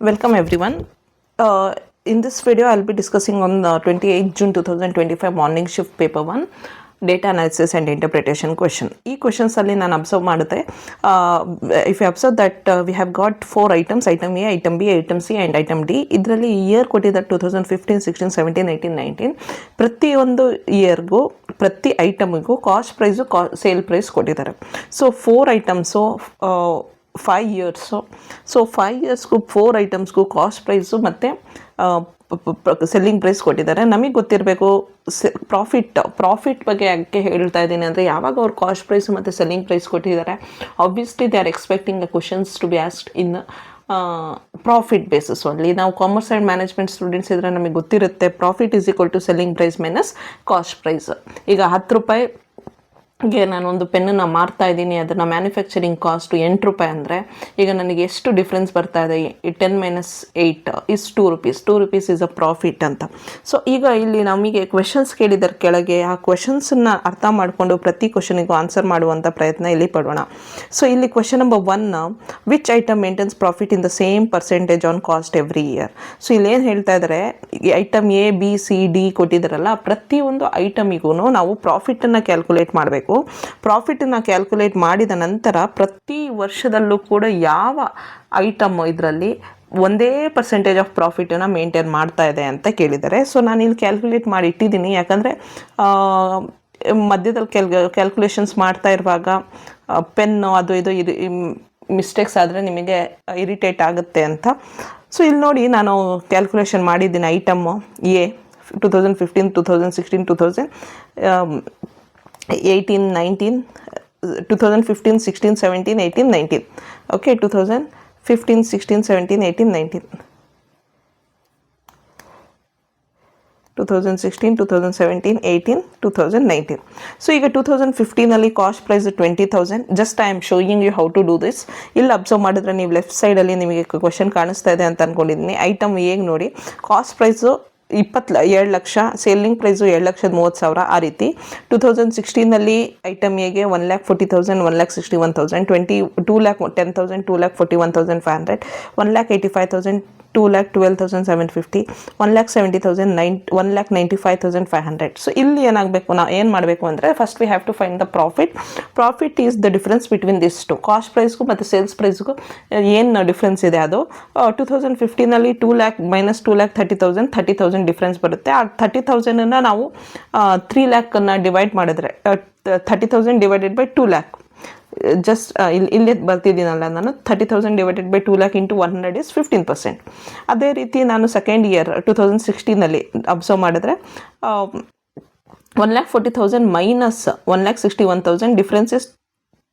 Welcome everyone. In this video, I'll be discussing on 28 June 2025 morning shift paper 1 data analysis and interpretation question. ಈ questions ಅಲ್ಲಿ ನಾನು observe ಮಾಡಿದೆ. If you observe that we have got 4 items, item A, item B, item C and item D. ಇದರಲ್ಲಿ year ಕೊಟ್ಟಿದ್ದಾರೆ 2015, 16, 17, 18, 19. ಪ್ರತಿಯೊಂದು ಇಯರ್ಗೂ ಪ್ರತಿ ಐಟಮ್ಗೂ ಕಾಸ್ಟ್ ಪ್ರೈಸು ಸೇಲ್ ಪ್ರೈಸ್ ಕೊಟ್ಟಿದ್ದಾರೆ. So 4 items 5 years. ಸೊ 5 ಇಯರ್ಸ್ಗೂ 4 ಐಟಮ್ಸ್ಗೂ ಕಾಸ್ಟ್ ಪ್ರೈಸು ಮತ್ತು ಸೆಲ್ಲಿಂಗ್ ಪ್ರೈಸ್ ಕೊಟ್ಟಿದ್ದಾರೆ. ನಮಗೆ ಗೊತ್ತಿರಬೇಕು ಪ್ರಾಫಿಟ್ ಬಗ್ಗೆ ಯಾಕೆ ಹೇಳ್ತಾ ಇದ್ದೀನಿ ಅಂದರೆ, ಯಾವಾಗ ಅವ್ರು ಕಾಸ್ಟ್ ಪ್ರೈಸು ಮತ್ತು ಸೆಲ್ಲಿಂಗ್ ಪ್ರೈಸ್ ಕೊಟ್ಟಿದ್ದಾರೆ, obviously they are expecting the questions to be asked in profit basis only. ನಾವು ಕಾಮರ್ಸ್ ಆ್ಯಂಡ್ ಮ್ಯಾನೇಜ್ಮೆಂಟ್ ಸ್ಟೂಡೆಂಟ್ಸ್ ಇದ್ದರೆ ನಮಗೆ ಗೊತ್ತಿರುತ್ತೆ profit is equal to selling price minus cost price. ಈಗ 10 ರೂಪಾಯಿಗೆ ನಾನೊಂದು ಪೆನ್ನನ್ನು ಮಾರ್ತಾ ಇದ್ದೀನಿ, ಅದನ್ನು ಮ್ಯಾನುಫ್ಯಾಕ್ಚರಿಂಗ್ ಕಾಸ್ಟು 8 ರೂಪಾಯಿ ಅಂದರೆ ಈಗ ನನಗೆ ಎಷ್ಟು ಡಿಫ್ರೆನ್ಸ್ ಬರ್ತಾ ಇದೆ, 10 - 8 is 2 rupees. 2 rupees is a profit ಅಂತ. ಸೊ ಈಗ ಇಲ್ಲಿ ನಮಗೆ ಕ್ವೆಶನ್ಸ್ ಕೇಳಿದ್ದಾರೆ ಕೆಳಗೆ, ಆ ಕ್ವೆಶನ್ಸನ್ನು ಅರ್ಥ ಮಾಡಿಕೊಂಡು ಪ್ರತಿ ಕ್ವೆಶನಿಗೂ ಆನ್ಸರ್ ಮಾಡುವಂಥ ಪ್ರಯತ್ನ ಇಲ್ಲಿ ಪಡೋಣ. ಸೊ ಇಲ್ಲಿ question number 1, which item maintains profit in the same percentage on cost every year. So ಇಲ್ಲೇನು ಹೇಳ್ತಾ ಇದ್ದಾರೆ, item A, B, C, D ಕೊಟ್ಟಿದ್ದಾರಲ್ಲ, ಪ್ರತಿಯೊಂದು ಐಟಮಿಗೂ ನಾವು ಪ್ರಾಫಿಟನ್ನು ಕ್ಯಾಲ್ಕುಲೇಟ್ ಮಾಡಬೇಕು. ಪ್ರಾಫಿಟನ್ನು ಕ್ಯಾಲ್ಕುಲೇಟ್ ಮಾಡಿದ ನಂತರ ಪ್ರತಿ ವರ್ಷದಲ್ಲೂ ಕೂಡ ಯಾವ ಐಟಮ್ ಇದರಲ್ಲಿ ಒಂದೇ ಪರ್ಸೆಂಟೇಜ್ ಆಫ್ ಪ್ರಾಫಿಟನ್ನು ಮೇಂಟೈನ್ ಮಾಡ್ತಾ ಇದೆ ಅಂತ ಕೇಳಿದ್ದಾರೆ. ಸೊ ನಾನು ಇಲ್ಲಿ ಕ್ಯಾಲ್ಕುಲೇಟ್ ಮಾಡಿ ಇಟ್ಟಿದ್ದೀನಿ, ಯಾಕಂದರೆ ಮಧ್ಯದಲ್ಲಿ ಕ್ಯಾಲ್ಕುಲೇಷನ್ಸ್ ಮಾಡ್ತಾ ಇರುವಾಗ ಪೆನ್ನು ಅದು ಇದು ಮಿಸ್ಟೇಕ್ಸ್ ಆದರೆ ನಿಮಗೆ ಇರಿಟೇಟ್ ಆಗುತ್ತೆ ಅಂತ. ಸೊ ಇಲ್ಲಿ ನೋಡಿ, ನಾನು ಕ್ಯಾಲ್ಕುಲೇಷನ್ ಮಾಡಿದ್ದೀನಿ. Item A 2015, 2016, 2018, 19, 2015, 16, 17, 18, 19. Okay, 2015, 16, 17, 18, 19. 2016, 2017, 18, 2019. ಸೊ ಈಗ 2015 cost price 20,000. Just I am showing you how to do this. ಇಲ್ಲಿ ಅಬ್ಸರ್ವ್ ಮಾಡಿದ್ರೆ ನೀವು ಲೆಫ್ಟ್ ಸೈಡಲ್ಲಿ ನಿಮಗೆ ಕ್ವಶನ್ ಕಾಣಿಸ್ತಾ ಇದೆ ಅಂತ ಅಂದ್ಕೊಂಡಿದ್ದೀನಿ. ಐಟಮ್ ಹೇಗೆ ನೋಡಿ, cost price 27 lakh, selling price 7,30,000 ಆ ರೀತಿ. 2016 ಐಟಮ್ ಎಗೆ 1,40,000, 1,61,000, 2,10,000, 2,41,500, 1,85,000, 2,12,750, 1,70,000, 1,95,500. ಸೊ ಇಲ್ಲಿ ಏನಾಗಬೇಕು, ನಾವು ಏನು ಮಾಡಬೇಕು ಅಂದರೆ, first we have to find the profit. Profit is the difference between this two. Cost ಪ್ರೈಸ್ಗೂ ಮತ್ತು ಸೇಲ್ಸ್ ಪ್ರೈಸ್ಗೂ ಏನು ಡಿಫ್ರೆನ್ಸ್ ಇದೆ ಅದು. 2015 2 lakh - 2,30,000, 30,000 ಡಿಫ್ರೆನ್ಸ್ ಬರುತ್ತೆ. ಆ 30,000 ನಾವು 3 lakh ಡಿವೈಡ್ ಮಾಡಿದ್ರೆ 30,000 ಡಿವೈಡೆಡ್ ಬೈ 2 lakh. ಜಸ್ಟ್ ಇಲ್ಲೇ ಬರ್ತಿದ್ದೀನಲ್ಲ ನಾನು, 30,000 divided by 2 lakh into 100 is 15%. ಅದೇ ರೀತಿ ನಾನು ಸೆಕೆಂಡ್ ಇಯರ್ 2016 ಅಬ್ಸರ್ವ್ ಮಾಡಿದ್ರೆ 1,40,000 minus 1,61,000, difference is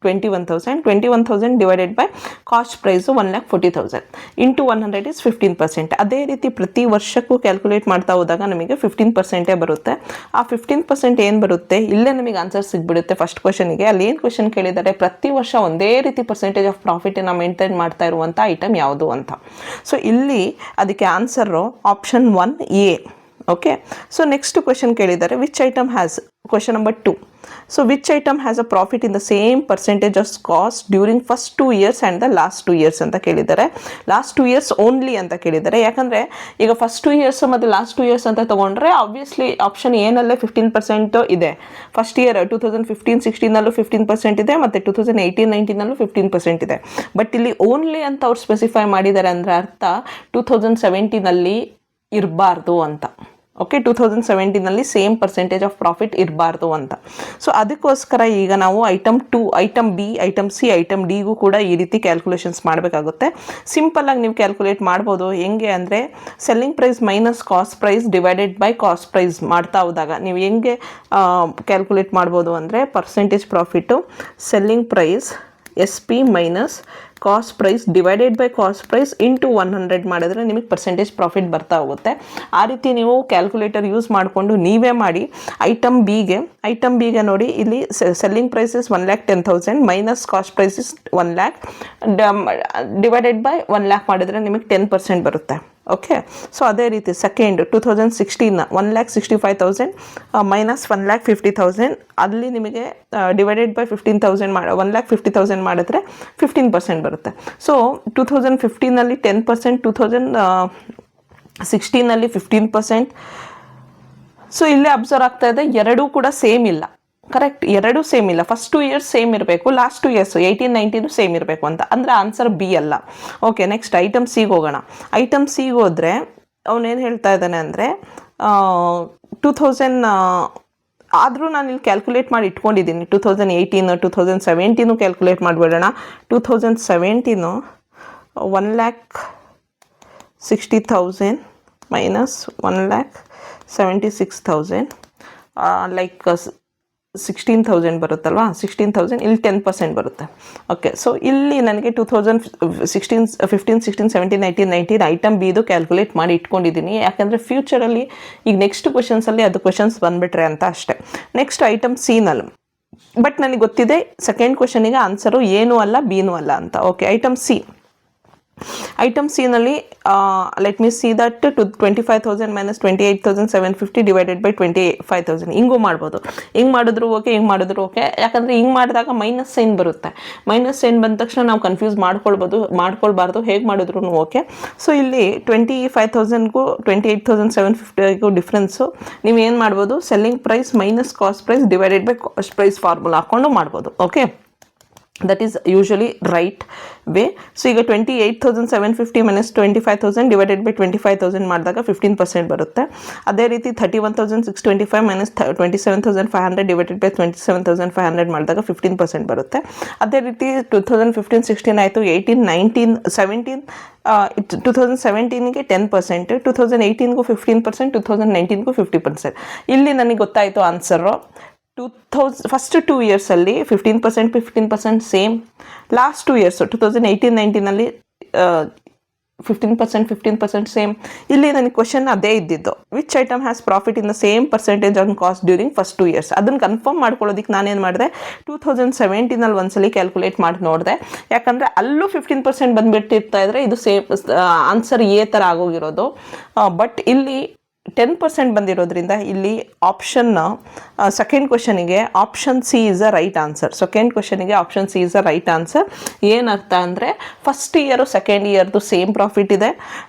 21,000. 21,000 divided by cost price 1,40,000 into 100 is 15%. ಅದೇ ರೀತಿ ಪ್ರತಿ ವರ್ಷಕ್ಕೂ ಕ್ಯಾಲ್ಕುಲೇಟ್ ಮಾಡ್ತಾ ಹೋದಾಗ ನಮಗೆ 15% ಬರುತ್ತೆ. ಆ 15% ಏನು ಬರುತ್ತೆ, ಇಲ್ಲೇ ನಮಗೆ ಆನ್ಸರ್ ಸಿಗ್ಬಿಡುತ್ತೆ ಫಸ್ಟ್ ಕ್ವೆಶನಿಗೆ. ಅಲ್ಲಿ ಏನು ಕ್ವೆಶನ್ ಕೇಳಿದ್ದಾರೆ, ಪ್ರತಿ ವರ್ಷ ಒಂದೇ ರೀತಿ ಪರ್ಸೆಂಟೇಜ್ ಆಫ್ ಪ್ರಾಫಿಟನ್ನು ಮೇಂಟೈನ್ ಮಾಡ್ತಾ ಇರುವಂಥ ಐಟಮ್ ಯಾವುದು ಅಂತ. ಸೊ ಇಲ್ಲಿ ಅದಕ್ಕೆ answer option 1 A. Okay, so next question ಕೇಳಿದ್ದಾರೆ, which item has, question number 2. So which item has a profit in the same percentage of cost during first 2 years and the last 2 years ಅಂತ ಕೇಳಿದ್ದಾರೆ. Last 2 years only ಅಂತ ಕೇಳಿದ್ದಾರೆ. ಯಾಕಂದರೆ ಈಗ first 2 years ಮತ್ತು last 2 years ಅಂತ ತೊಗೊಂಡ್ರೆ obviously option ಏನಲ್ಲೇ 15% ಇದೆ. ಫಸ್ಟ್ ಇಯರ್ 2015, 16 15% ಇದೆ, ಮತ್ತು 2018, 19 15% ಇದೆ. ಬಟ್ ಇಲ್ಲಿ ಓನ್ಲಿ ಅಂತ ಅವ್ರು ಸ್ಪೆಸಿಫೈ ಮಾಡಿದ್ದಾರೆ ಅಂದರೆ ಅರ್ಥ 2017 ಇರಬಾರ್ದು ಅಂತ. Okay, 2017 same percentage of profit ಇರಬಾರ್ದು ಅಂತ. ಸೊ ಅದಕ್ಕೋಸ್ಕರ ಈಗ ನಾವು item 2, item B, item C, item Dಗೂ ಕೂಡ ಈ ರೀತಿ ಕ್ಯಾಲ್ಕುಲೇಷನ್ಸ್ ಮಾಡಬೇಕಾಗುತ್ತೆ. ಸಿಂಪಲ್ಲಾಗಿ ನೀವು ಕ್ಯಾಲ್ಕುಲೇಟ್ ಮಾಡ್ಬೋದು. ಹೆಂಗೆ ಅಂದರೆ, selling price minus cost price divided by cost price ಮಾಡ್ತಾ ಹೋದಾಗ ನೀವು ಹೆಂಗೆ ಕ್ಯಾಲ್ಕುಲೇಟ್ ಮಾಡ್ಬೋದು ಅಂದರೆ, percentage profit selling price SP minus cost price divided by cost price into 100 ಮಾಡಿದ್ರೆ ನಿಮಗೆ ಪರ್ಸೆಂಟೇಜ್ ಪ್ರಾಫಿಟ್ ಬರ್ತಾ ಹೋಗುತ್ತೆ. ಆ ರೀತಿ ನೀವು ಕ್ಯಾಲ್ಕುಲೇಟರ್ ಯೂಸ್ ಮಾಡಿಕೊಂಡು ನೀವೇ ಮಾಡಿ. ಐಟಮ್ ಬಿಗೆ ನೋಡಿ, ಇಲ್ಲಿ selling prices 1,10,000 minus cost prices 1 lakh divided by 1 lakh ಮಾಡಿದರೆ ನಿಮಗೆ 10% ಬರುತ್ತೆ. ಓಕೆ. ಸೊ ಅದೇ ರೀತಿ ಸೆಕೆಂಡ್ 2016 1,65,000 ಮೈನಸ್ 1,50,000 ಅಲ್ಲಿ ನಿಮಗೆ ಡಿವೈಡೆಡ್ ಬೈ 15,000 1,50,000 ಮಾಡಿದ್ರೆ 15% ಬರುತ್ತೆ. ಸೊ 2015 10%, 2016 15%. ಸೊ ಇಲ್ಲೇ ಅಬ್ಸರ್ವ್ ಆಗ್ತಾ ಇದೆ, ಎರಡೂ ಕೂಡ ಸೇಮ್ ಇಲ್ಲ. ಕರೆಕ್ಟ್, ಎರಡೂ ಸೇಮ್ ಇಲ್ಲ. ಫಸ್ಟ್ 2 ಇಯರ್ಸ್ ಸೇಮ್ ಇರಬೇಕು, ಲಾಸ್ಟ್ 2 ಇಯರ್ಸ್ 18-19 ಸೇಮ್ ಇರಬೇಕು ಅಂತ, ಅಂದರೆ ಆನ್ಸರ್ ಬಿ ಅಲ್ಲ. ಓಕೆ, ನೆಕ್ಸ್ಟ್ ಐಟಮ್ ಸಿಗೆ ಹೋಗೋಣ. ಐಟಮ್ ಸಿಗೆ ಹೋದರೆ ಅವನೇನು ಹೇಳ್ತಾ ಇದ್ದಾನೆ ಅಂದರೆ 2000 ಆದರೂ ನಾನು ಇಲ್ಲಿ ಕ್ಯಾಲ್ಕುಲೇಟ್ ಮಾಡಿ ಇಟ್ಕೊಂಡಿದ್ದೀನಿ. 2018 2017 ಕ್ಯಾಲ್ಕುಲೇಟ್ ಮಾಡಿಬಿಡೋಣ. 2017 1,60,000 ಮೈನಸ್ 1,76,000 ಲೈಕ್ 16,000 ಬರುತ್ತಲ್ವಾ. 16,000 ಇಲ್ಲಿ 10% ಬರುತ್ತೆ. ಓಕೆ, ಸೊ ಇಲ್ಲಿ ನನಗೆ 2015, 16, 17, 18, 19 ಐಟಮ್ ಬಿದು ಕ್ಯಾಲ್ಕುಲೇಟ್ ಮಾಡಿ ಇಟ್ಕೊಂಡಿದ್ದೀನಿ. ಯಾಕಂದರೆ ಫ್ಯೂಚರಲ್ಲಿ ಈಗ ನೆಕ್ಸ್ಟ್ ಕ್ವೆಶನ್ಸಲ್ಲಿ ಅದು ಕ್ವೆಶನ್ಸ್ ಬಂದುಬಿಟ್ರೆ ಅಂತ ಅಷ್ಟೇ. ನೆಕ್ಸ್ಟ್ ಐಟಮ್ ಸಿನಲ್ಲಿ ಬಟ್ ನನಗೆ ಗೊತ್ತಿದೆ ಸೆಕೆಂಡ್ ಕ್ವೆಶನಿಗೆ ಆನ್ಸರು ಏನೂ ಅಲ್ಲ ಬಿನೂ ಅಲ್ಲ ಅಂತ. Okay, item C. ಐಟಮ್ ಸಿನಲ್ಲಿ let me see that 25,000 minus 28,750 divided by 25,000 ಹಿಂಗೂ ಮಾಡ್ಬೋದು. ಹಿಂಗೆ ಮಾಡಿದ್ರು ಓಕೆ, ಹಿಂಗೆ ಮಾಡಿದ್ರು ಓಕೆ. ಯಾಕಂದರೆ ಹಿಂಗೆ ಮಾಡಿದಾಗ ಮೈನಸ್ ಸೈನ್ ಬರುತ್ತೆ. ಮೈನಸ್ ಸೈನ್ ಬಂದ ತಕ್ಷಣ ನಾವು ಕನ್ಫ್ಯೂಸ್ ಮಾಡ್ಕೊಳ್ಬಾರ್ದು, ಹೇಗೆ ಮಾಡಿದ್ರು ಓಕೆ. ಸೊ ಇಲ್ಲಿ 25,000ಗೂ 28,750ಗೂ ಡಿಫ್ರೆನ್ಸು ನೀವು ಏನು ಮಾಡ್ಬೋದು, selling price minus cost price divided by cost price formula ಹಾಕ್ಕೊಂಡು ಮಾಡ್ಬೋದು. Okay, that is usually right way. So ಈಗ 28,750 ಮೈನಸ್ 25,000 ಡಿವೈಡೆಡ್ ಬೈ 25,000 ಮಾಡಿದಾಗ 15% ಬರುತ್ತೆ. ಅದೇ ರೀತಿ 31,625 ಮೈನಸ್ 27,500 ಡಿವೈಡೆಡ್ ಬೈ 27,500 ಮಾಡಿದಾಗ 15% ಬರುತ್ತೆ. ಅದೇ ರೀತಿ 2015-16 ಆಯಿತು, 18-19 17 2017ಗೆ 10%, 2018ಗೂ 15%, 2019ಗೂ 50%. ಇಲ್ಲಿ ನನಗೆ ಗೊತ್ತಾಯಿತು answer. First 2 ಇಯರ್ಸಲ್ಲಿ 15% same. Last 2 years 2018-19 15% same. ಇಲ್ಲಿ ನನಗೆ ಕ್ವಶನ್ ಅದೇ ಇದ್ದಿದ್ದು, which item has profit in the same percentage on cost during first 2 years. ಅದನ್ನು ಕನ್ಫರ್ಮ್ ಮಾಡ್ಕೊಳ್ಳೋದಕ್ಕೆ ನಾನೇನು ಮಾಡಿದೆ, 2017 ಒಂದ್ಸಲಿ ಕ್ಯಾಲ್ಕುಲೇಟ್ ಮಾಡಿ ನೋಡಿದೆ. ಯಾಕಂದರೆ ಅಲ್ಲೂ 15% ಬಂದುಬಿಟ್ಟಿರ್ತಾ ಇದ್ರೆ ಇದು ಸೇಮ್ ಆನ್ಸರ್ ಎ ಥರ ಆಗೋಗಿರೋದು. ಬಟ್ ಇಲ್ಲಿ 10% ಬಂದಿರೋದ್ರಿಂದ ಇಲ್ಲಿ ಆಪ್ಷನ್ ಸೆಕೆಂಡ್ ಕ್ವೆಶನಿಗೆ option C is a right answer. Second ಕ್ವೆಶನಿಗೆ option C is a right answer. ಏನರ್ಥ ಅಂದರೆ ಫಸ್ಟ್ ಇಯರು ಸೆಕೆಂಡ್ ಇಯರ್ದು ಸೇಮ್ ಪ್ರಾಫಿಟ್ ಇದೆ,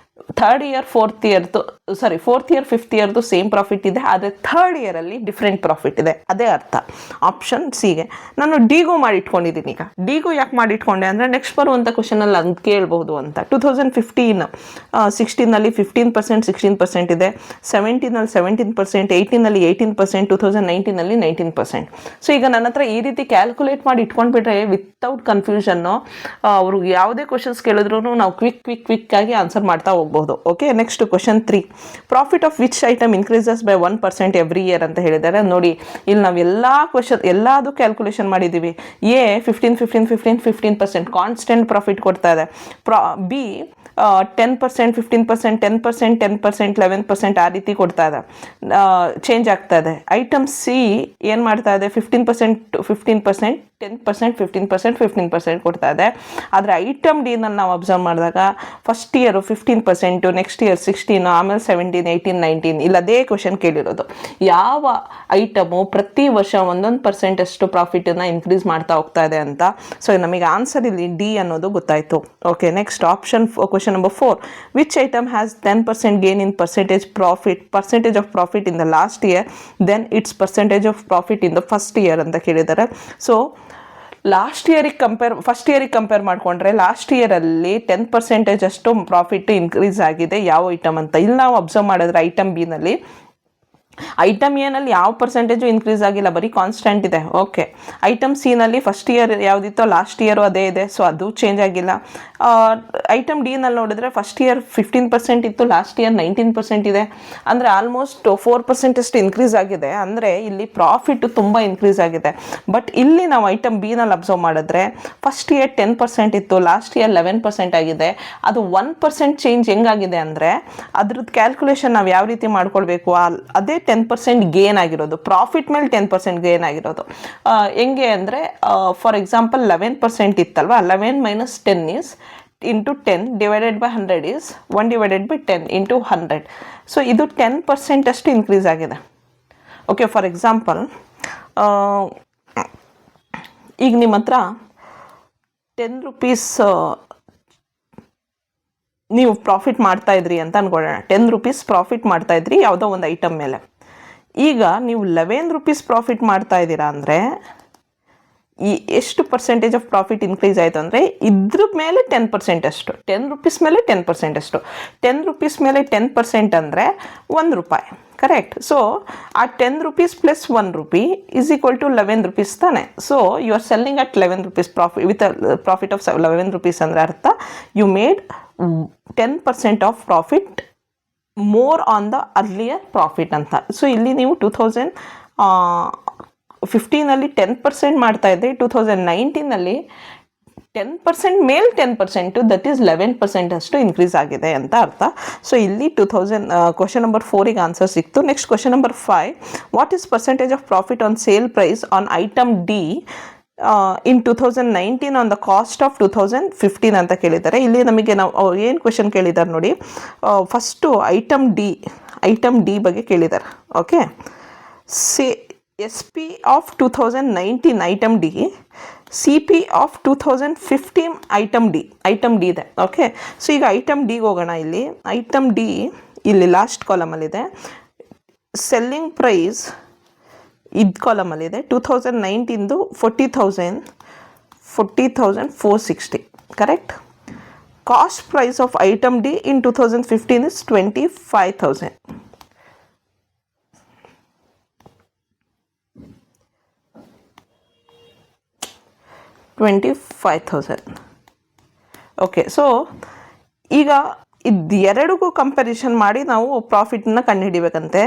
third year fourth year fifth ಇಯರ್ದು ಸೇಮ್ ಪ್ರಾಫಿಟ್ ಇದೆ, ಆದರೆ ಥರ್ಡ್ ಇಯರಲ್ಲಿ ಡಿಫ್ರೆಂಟ್ ಪ್ರಾಫಿಟ್ ಇದೆ. ಅದೇ ಅರ್ಥ ಆಪ್ಷನ್ ಸಿಗೆ. ನಾನು ಡಿಗೂ ಮಾಡಿ ಇಟ್ಕೊಂಡಿದ್ದೀನಿ. ಈಗ ಡಿಗೂ ಯಾಕೆ ಮಾಡಿ ಇಟ್ಕೊಂಡೆ ಅಂದರೆ ನೆಕ್ಸ್ಟ್ ಬರುವಂಥ ಕ್ವಶನಲ್ಲಿ ಅದು ಕೇಳ್ಬೋದು ಅಂತ. 2015-16 15%, 16% ಇದೆ, 17 17%, 18 18%, 2019 19%. ಸೊ ಈಗ ನನ್ನ ಹತ್ರ ಈ ರೀತಿ ಕ್ಯಾಲ್ಕುಲೇಟ್ ಮಾಡಿ ಇಟ್ಕೊಂಡ್ಬಿಟ್ರೆ ವಿತೌಟ್ ಕನ್ಫ್ಯೂಷನ್ನು ಅವರು ಯಾವುದೇ ಕ್ವಶನ್ಸ್ ಕೇಳಿದ್ರು ನಾವು ಕ್ವಿಕ್ ಆಗಿ ಆನ್ಸರ್ ಮಾಡ್ತಾ ಹೋಗ್ಬೋದು. Okay, next question 3. Profit of which item increases by 1% every year ಅಂತ ಹೇಳಿದ್ದಾರೆ. ನೋಡಿ, ಇಲ್ಲಿ ನಾವು ಎಲ್ಲದೂ ಕ್ಯಾಲ್ಕುಲೇಷನ್ ಮಾಡಿದ್ದೀವಿ. ಎ 15% ಕಾನ್ಸ್ಟೆಂಟ್ ಪ್ರಾಫಿಟ್ ಕೊಡ್ತಾ ಇದೆ. ಬಿ 10%, 15%, 10%, 10%, 11% ಆ ರೀತಿ ಕೊಡ್ತಾ ಇದೆ, ಚೇಂಜ್ ಆಗ್ತಾ ಇದೆ. ಐಟಮ್ ಸಿ ಏನು ಮಾಡ್ತಾ ಇದೆ, 15%, 10%, 15%, 15% ಕೊಡ್ತಾ ಇದೆ. ಆದರೆ ಐಟಮ್ ಡಿನಲ್ಲಿ ನಾವು ಅಬ್ಸರ್ವ್ ಮಾಡಿದಾಗ ಫಸ್ಟ್ ಇಯರು 15%, ನೆಕ್ಸ್ಟ್ ಇಯರ್ 16, ಆಮೇಲೆ 17, 18, 19 ಇಲ್ಲ ಅದೇ ಕ್ವಶನ್ ಕೇಳಿರೋದು. ಯಾವ ಐಟಮು ಪ್ರತಿ ವರ್ಷ 1% ಅಷ್ಟು ಪ್ರಾಫಿಟನ್ನು ಇನ್ಕ್ರೀಸ್ ಮಾಡ್ತಾ ಹೋಗ್ತಾ ಇದೆ ಅಂತ. ಸೊ ನಮಗೆ ಆನ್ಸರ್ ಇಲ್ಲಿ ಡಿ ಅನ್ನೋದು ಗೊತ್ತಾಯಿತು. Okay, next question number 4. Which item has 10% gain in percentage of profit in the last year then its percentage of profit in the first year ಅಂತ ಕೇಳಿದ್ದಾರೆ. ಸೊ ಫಸ್ಟ್ ಇಯರಿಗೆ ಕಂಪೇರ್ ಮಾಡಿಕೊಂಡ್ರೆ last ಇಯರಲ್ಲಿ 10% ಅಷ್ಟು profit increase ಆಗಿದೆ ಯಾವ item ಅಂತ. ಇಲ್ಲಿ ನಾವು ಅಬ್ಸರ್ವ್ ಮಾಡಿದ್ರೆ ಐಟಮ್ ಬಿನಲ್ಲಿ ಐಟಮ್ ಎನಲ್ಲಿ ಯಾವ ಪರ್ಸೆಂಟೇಜು ಇನ್ಕ್ರೀಸ್ ಆಗಿಲ್ಲ, ಬರೀ ಕಾನ್ಸ್ಟೆಂಟ್ ಇದೆ. ಓಕೆ, ಐಟಮ್ ಸಿನಲ್ಲಿ ಫಸ್ಟ್ ಇಯರ್ ಯಾವುದಿತ್ತೋ ಲಾಸ್ಟ್ ಇಯರು ಅದೇ ಇದೆ, ಸೊ ಅದು ಚೇಂಜ್ ಆಗಿಲ್ಲ. ಐಟಮ್ ಡಿನಲ್ಲಿ ನೋಡಿದ್ರೆ ಫಸ್ಟ್ ಇಯರ್ 15% ಇತ್ತು, ಲಾಸ್ಟ್ ಇಯರ್ 19% ಇದೆ, ಅಂದರೆ ಆಲ್ಮೋಸ್ಟ್ 4% ಅಷ್ಟು ಇನ್ಕ್ರೀಸ್ ಆಗಿದೆ. ಅಂದರೆ ಇಲ್ಲಿ ಪ್ರಾಫಿಟ್ ತುಂಬ ಇನ್ಕ್ರೀಸ್ ಆಗಿದೆ. ಬಟ್ ಇಲ್ಲಿ ನಾವು ಐಟಮ್ ಬಿನಲ್ಲಿ ಅಬ್ಸರ್ವ್ ಮಾಡಿದ್ರೆ ಫಸ್ಟ್ ಇಯರ್ 10% ಇತ್ತು, ಲಾಸ್ಟ್ ಇಯರ್ 11% ಆಗಿದೆ. ಅದು 1% ಚೇಂಜ್ ಹೆಂಗಾಗಿದೆ ಅಂದರೆ ಅದ್ರದ್ದು ಕ್ಯಾಲ್ಕುಲೇಷನ್ ನಾವು ಯಾವ ರೀತಿ ಮಾಡ್ಕೊಳ್ಬೇಕು, ಅದೇ 10% ಗೇನ್ ಆಗಿರೋದು, ಪ್ರಾಫಿಟ್ ಮೇಲೆ 10% ಗೇನ್ ಆಗಿರೋದು. ಹೆಂಗೆ ಅಂದರೆ for example 11% ಇತ್ತಲ್ವ, 11 - 10 is into 10 divided by 100 is 1 divided by 10 into 100. So ಇದು 10% ಅಷ್ಟು ಇನ್ಕ್ರೀಸ್ ಆಗಿದೆ. ಓಕೆ, ಫಾರ್ ಎಕ್ಸಾಂಪಲ್ ಈಗ ನಿಮ್ಮ ಹತ್ರ 10 ರೂಪೀಸ್ ನೀವು ಪ್ರಾಫಿಟ್ ಮಾಡ್ತಾಯಿದ್ರಿ ಅಂತ ಅನ್ಕೊಳ್ಳೋಣ. 10 ರೂಪೀಸ್ ಪ್ರಾಫಿಟ್ ಮಾಡ್ತಾಯಿದ್ರಿ ಯಾವುದೋ ಒಂದು ಐಟಮ್ ಮೇಲೆ. ಈಗ ನೀವು 11 ರೂಪೀಸ್ ಪ್ರಾಫಿಟ್ ಮಾಡ್ತಾ ಇದ್ದೀರಾ ಅಂದರೆ ಈ ಎಷ್ಟು ಪರ್ಸೆಂಟೇಜ್ ಆಫ್ ಪ್ರಾಫಿಟ್ ಇನ್ಕ್ರೀಸ್ ಆಯಿತು ಅಂದರೆ ಇದ್ರ ಮೇಲೆ 10% ಅಷ್ಟು. 10 ರೂಪೀಸ್ ಮೇಲೆ 10% ಅಷ್ಟು. 10 ರೂಪೀಸ್ ಮೇಲೆ 10% ಅಂದರೆ 1 ರೂಪಾಯಿ, ಕರೆಕ್ಟ್. ಸೊ ಆ 10 rupees plus 1 rupee is equal to 11 rupees ತಾನೆ. So you are selling at 11 rupees profit with profit of 11 rupees ಅಂದರೆ ಅರ್ಥ you made 10% of profit more on the earlier profit ಅಂತ. ಸೊ ಇಲ್ಲಿ ನೀವು 2015 10% ಮಾಡ್ತಾ ಇದ್ರಿ, 2019 10% ಮೇಲೆ 10%, ದಟ್ ಈಸ್ 11% ಅಷ್ಟು ಇನ್ಕ್ರೀಸ್ ಆಗಿದೆ ಅಂತ ಅರ್ಥ. ಸೊ ಇಲ್ಲಿ ಕ್ವಶನ್ ನಂಬರ್ 4ಗೆ ಆನ್ಸರ್ ಸಿಕ್ತು. Next question number 5, what is percentage of profit on sale price on item D in 2019 on the cost of 2015 ಅಂತ ಕೇಳಿದ್ದಾರೆ. ಇಲ್ಲಿ ನಮಗೆ ನಾವು ಏನು ಕ್ವಶನ್ ಕೇಳಿದ್ದಾರೆ ನೋಡಿ. ಫಸ್ಟು ಐಟಮ್ ಡಿ ಬಗ್ಗೆ ಕೇಳಿದ್ದಾರೆ. Okay, SP of 2019 item D, CP of 2015 item D ಇದೆ. ಓಕೆ, ಸೊ ಈಗ ಐಟಮ್ ಡಿಗೆ ಹೋಗೋಣ. ಇಲ್ಲಿ ಐಟಮ್ ಡಿ ಇಲ್ಲಿ ಲಾಸ್ಟ್ ಕಾಲಮಲ್ಲಿದೆ. ಸೆಲ್ಲಿಂಗ್ ಪ್ರೈಸ್ ಇದು ಕಾಲಮಲ್ಲಿದೆ. 2019 40,460, correct. Cost price of item D in 2015 is 25,000. Okay, so ಈಗ ಇದೆರಡಿಗೂ ಕಂಪ್ಯಾರಿಸನ್ ಮಾಡಿ ನಾವು ಪ್ರಾಫಿಟನ್ನ ಕಂಡುಹಿಡಿಬೇಕಂತೆ.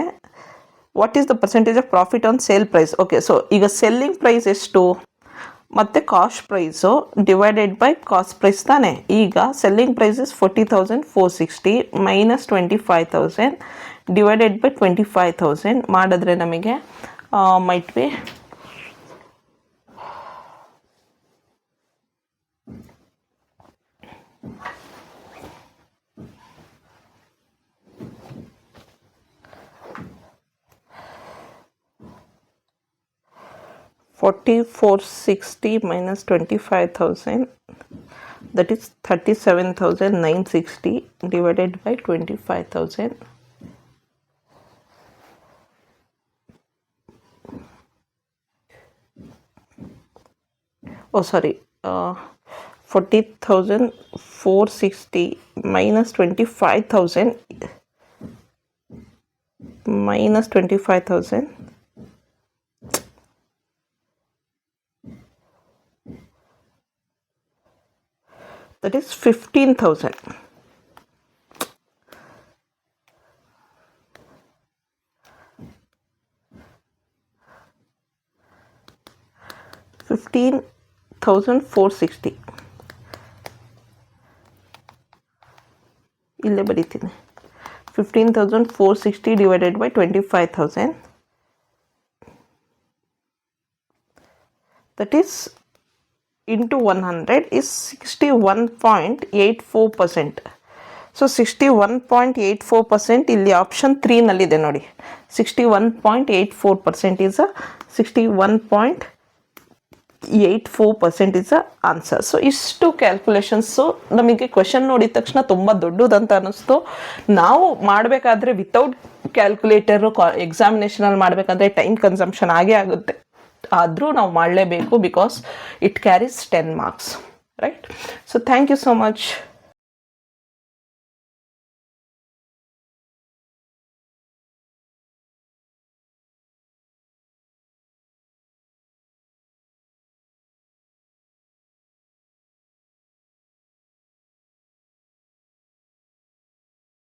What is the percentage of profit on sale price. Okay, so ಈಗ ಸೆಲ್ಲಿಂಗ್ ಪ್ರೈಸ್ ಎಷ್ಟು ಮತ್ತು cost price divided by cost price ತಾನೆ. ಈಗ selling price is 40,460 minus 25,000 divided by 25,000 ಮಾಡಿದ್ರೆ ನಮಗೆ might be 4460 minus 25,000, that is 37,960 divided by 25,000. Oh, sorry. 40,460 minus 25,000 minus 25,000. That is 15,000. $15,460. ಇಲ್ಲೇ ಬರೀತೀನಿ. 15,460 divided by 25,000. That is into 100 is 61.84%. So 61.84% ಇಲ್ಲಿ option 3ನಲ್ಲಿದೆ ನೋಡಿ. 61.84% is a 61.84% is a answer. So ಇಷ್ಟು calculations ನಮಗೆ question ನೋಡಿದ ತಕ್ಷಣ ತುಂಬ ದೊಡ್ಡದಂತ ಅನ್ನಿಸ್ತು. ನಾವು ಮಾಡಬೇಕಾದ್ರೆ ವಿತೌಟ್ ಕ್ಯಾಲ್ಕುಲೇಟರು ಎಕ್ಸಾಮಿನೇಷನಲ್ಲಿ ಮಾಡಬೇಕಾದ್ರೆ ಟೈಮ್ ಕನ್ಸಂಪ್ಷನ್ ಆಗೇ ಆಗುತ್ತೆ. ಆದರೂ ನಾವು ಮಾಡಲೇಬೇಕು because it carries 10 marks, right? So thank you so much.